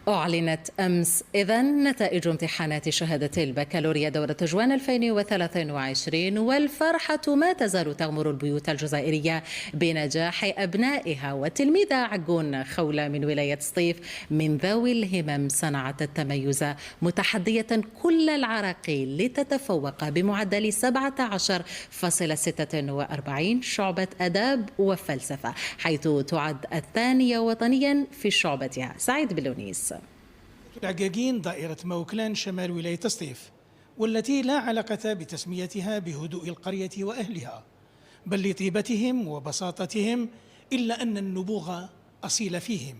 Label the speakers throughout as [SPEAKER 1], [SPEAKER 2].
[SPEAKER 1] أعلنت أمس نتائج امتحانات شهادة البكالوريا دورة تجوان 2023، والفرحة ما تزال تغمر البيوت الجزائرية بنجاح أبنائها. والتلميذة عجون خولة من ولاية سطيف من ذوي الهمم صنعت التميز، متحدية كل العراقيل لتتفوق بمعدل 17.46 شعبة آداب وفلسفة، حيث تعد الثانية وطنيا في شعبتها. سعيد بلونيس.
[SPEAKER 2] العقاقين دائرة موكلان شمال ولاية سطيف، والتي لا علاقة بتسميتها بهدوء القرية وأهلها، بل لطيبتهم وبساطتهم، إلا أن النبوغ أصيل فيهم،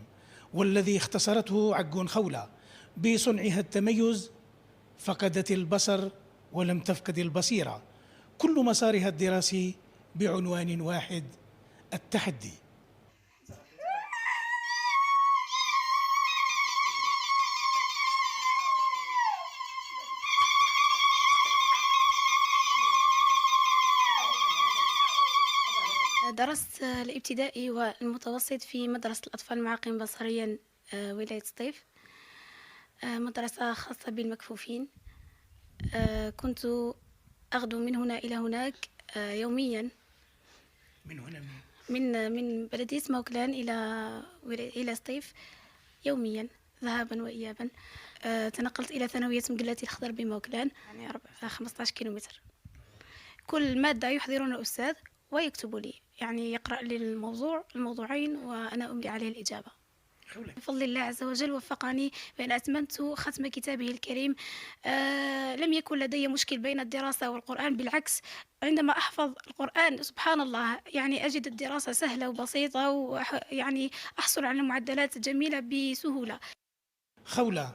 [SPEAKER 2] والذي اختصرته عقون خولة بصنعها التميز فقدت البصر ولم تفقد البصيرة، كل مسارها الدراسي بعنوان واحد: التحدي.
[SPEAKER 3] درست الابتدائي والمتوسط في مدرسة الأطفال المعاقين بصريا ولاية سطيف، مدرسة خاصة بالمكفوفين. كنت أغدو من هنا إلى هناك يوميا،
[SPEAKER 2] من هنا
[SPEAKER 3] من بلدية موكلان إلى سطيف يوميا ذهابا وإيابا. تنقلت إلى ثانوية مقلاتي الخضر بموكلان، يعني 15 كيلومتر. كل مادة يحضرون الأستاذ ويكتب لي، يعني يقرأ لي الموضوعين وأنا أملي عليه الإجابة. بفضل الله عز وجل وفقني بأن أتممت ختم كتابه الكريم. لم يكن لدي مشكل بين الدراسة والقرآن، بالعكس، عندما أحفظ القرآن سبحان الله يعني أجد الدراسة سهلة وبسيطة، ويعني أحصل على معدلات جميلة بسهولة.
[SPEAKER 2] خولة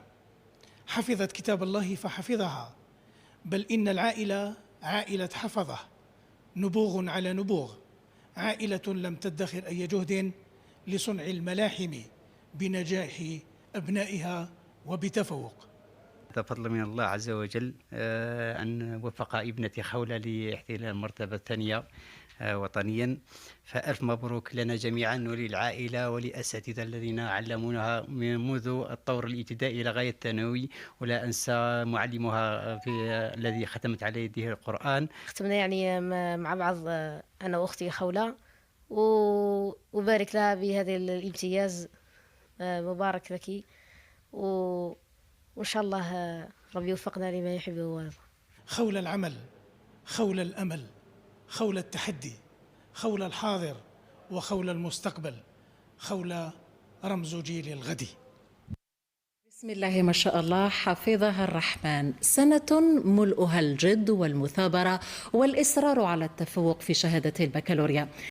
[SPEAKER 2] حفظت كتاب الله فحفظها، بل إن العائلة عائلة حفظه، نبوغ على نبوغ، عائلة لم تدخر أي جهد لصنع الملاحم بنجاح أبنائها وبتفوق.
[SPEAKER 4] هذا فضل من الله عز وجل أن وفق ابنتي خولة لاحتلال المرتبة الثانية وطنيا، فألف مبروك لنا جميعا وللعائلة وللأساتذة الذين علمونها منذ الطور الابتدائي إلى غاية الثانوي، ولا أنسى معلمها الذي ختمت على يده القرآن.
[SPEAKER 5] ختمنا يعني مع بعض أنا وأختي خولة، وبارك لها بهذا الامتياز، مبارك لك، وإن شاء الله ربي يوفقنا لما يحبه ويرضى.
[SPEAKER 2] خولة العمل، خولة الأمل، خولة التحدي، خولة الحاضر وخولة المستقبل، خولة رمز جيل الغد.
[SPEAKER 1] بسم الله ما شاء الله، حفظها الرحمن. سنة ملؤها الجد والمثابرة والإصرار على التفوق في شهادة البكالوريا.